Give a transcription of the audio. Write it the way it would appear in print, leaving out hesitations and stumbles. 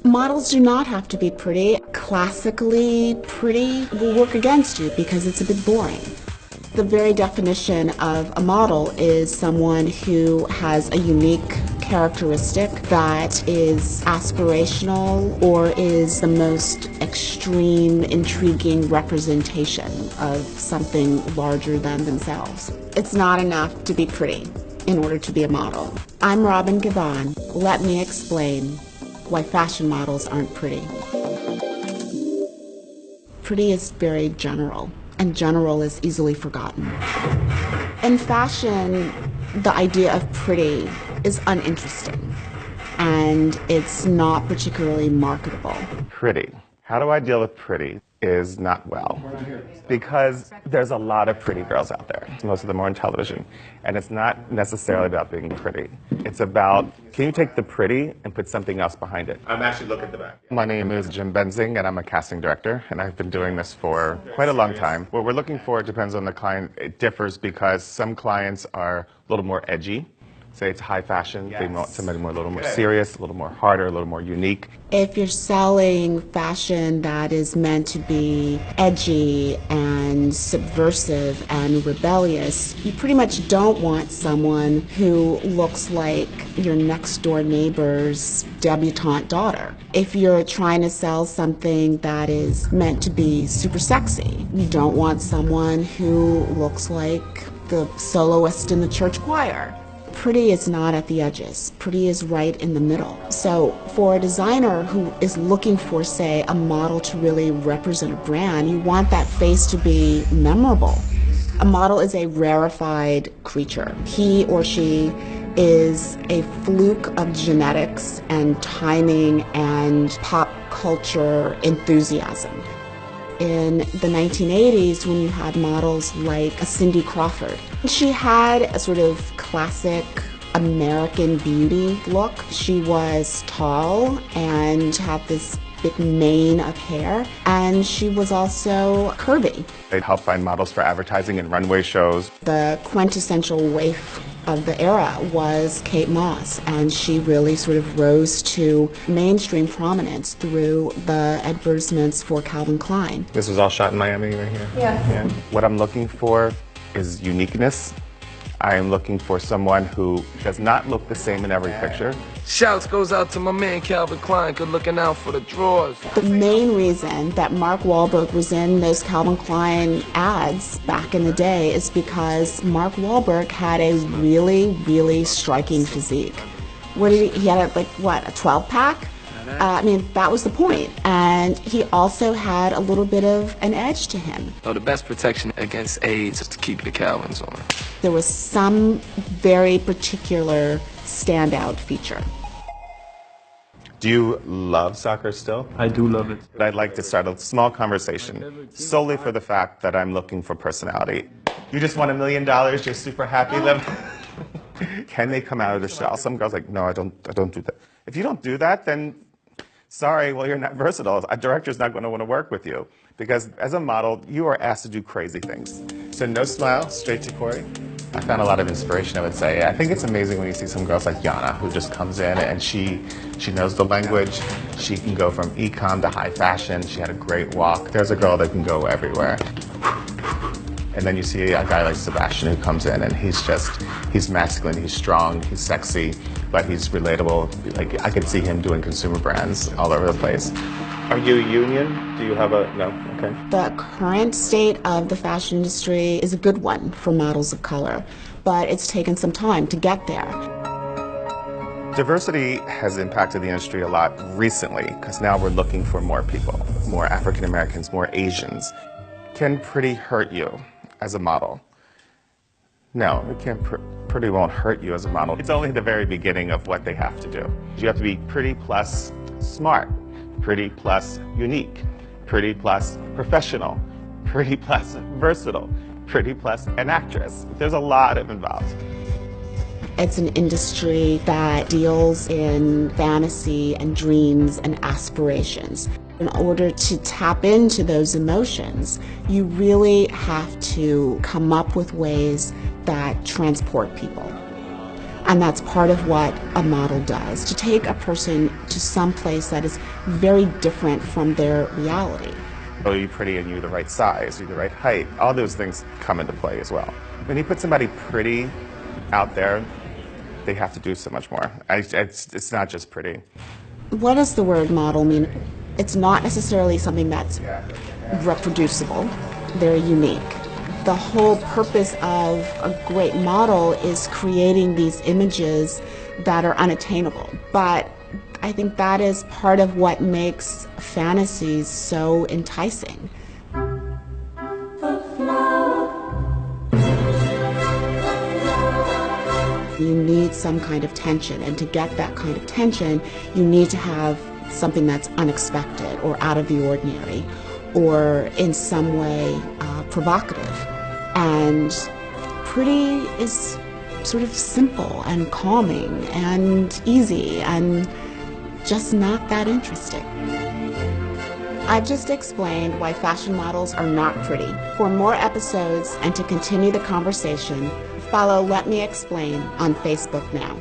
Models do not have to be pretty. Classically pretty will work against you because it's a bit boring. The very definition of a model is someone who has a unique characteristic that is aspirational or is the most extreme, intriguing representation of something larger than themselves. It's not enough to be pretty in order to be a model. I'm Robin Gavon. Let me explain why fashion models aren't pretty. Pretty is very general, and general is easily forgotten. In fashion, the idea of pretty is uninteresting, and it's not particularly marketable. Pretty. How do I deal with pretty is not well. Because there's a lot of pretty girls out there. Most of them are on television. And it's not necessarily about being pretty. It's about, can you take the pretty and put something else behind it? I'm actually looking at the back. My name is Jim Benzing, and I'm a casting director. And I've been doing this for quite a long time. What we're looking for depends on the client. It differs because some clients are a little more edgy. Say it's high fashion, they want somebody more, a little more serious, a little more harder, a little more unique. If you're selling fashion that is meant to be edgy and subversive and rebellious, you pretty much don't want someone who looks like your next door neighbor's debutante daughter. If you're trying to sell something that is meant to be super sexy, you don't want someone who looks like the soloist in the church choir. Pretty is not at the edges. Pretty is right in the middle. So for a designer who is looking for, say, a model to really represent a brand, you want that face to be memorable. A model is a rarefied creature. He or she is a fluke of genetics and timing and pop culture enthusiasm. In the 1980s, when you had models like Cindy Crawford, she had a sort of classic American beauty look. She was tall and had this big mane of hair, and she was also curvy. They helped find models for advertising and runway shows. The quintessential waif of the era was Kate Moss, and she really sort of rose to mainstream prominence through the advertisements for Calvin Klein. This was all shot in Miami right here? Yeah. What I'm looking for is uniqueness. I am looking for someone who does not look the same in every picture. Shouts goes out to my man Calvin Klein, good looking out for the drawers. The main reason that Mark Wahlberg was in those Calvin Klein ads back in the day is because Mark Wahlberg had a really, really striking physique. He had a 12-pack? I mean, that was the point. And he also had a little bit of an edge to him. Oh, the best protection against AIDS is to keep the Calvins on. There was some very particular standout feature. Do you love soccer still? I do love it. I'd like to start a small conversation solely for the fact that I'm looking for personality. You just won $1 million, you're super happy. Can they come out of the shell? Some girls are like, no, I don't do that. If you don't do that, then sorry, well, you're not versatile. A director's not going to want to work with you. Because as a model, you are asked to do crazy things. So no smile, straight to Corey. I found a lot of inspiration, I would say. I think it's amazing when you see some girls like Yana, who just comes in and she knows the language. She can go from e-com to high fashion. She had a great walk. There's a girl that can go everywhere. And then you see a guy like Sebastian who comes in and he's masculine, he's strong, he's sexy, but he's relatable. Like, I could see him doing consumer brands all over the place. Are you a union? Do you have a, no? Okay. The current state of the fashion industry is a good one for models of color, but it's taken some time to get there. Diversity has impacted the industry a lot recently because now we're looking for more people, more African Americans, more Asians. Can pretty hurt you as a model? No, it can't. Pretty won't hurt you as a model. It's only the very beginning of what they have to do. You have to be pretty plus smart, pretty plus unique, pretty plus professional, pretty plus versatile, pretty plus an actress. There's a lot of involved. It's an industry that deals in fantasy and dreams and aspirations. In order to tap into those emotions, you really have to come up with ways that transport people. And that's part of what a model does, to take a person to some place that is very different from their reality. Are you pretty and you're the right size, you're the right height? All those things come into play as well. When you put somebody pretty out there, they have to do so much more. It's not just pretty. What does the word model mean? It's not necessarily something that's reproducible, very unique. The whole purpose of a great model is creating these images that are unattainable. But I think that is part of what makes fantasies so enticing. You need some kind of tension, and to get that kind of tension, you need to have something that's unexpected or out of the ordinary or in some way provocative. And pretty is sort of simple and calming and easy and just not that interesting. I've just explained why fashion models are not pretty. For more episodes and to continue the conversation, follow Let Me Explain on Facebook now.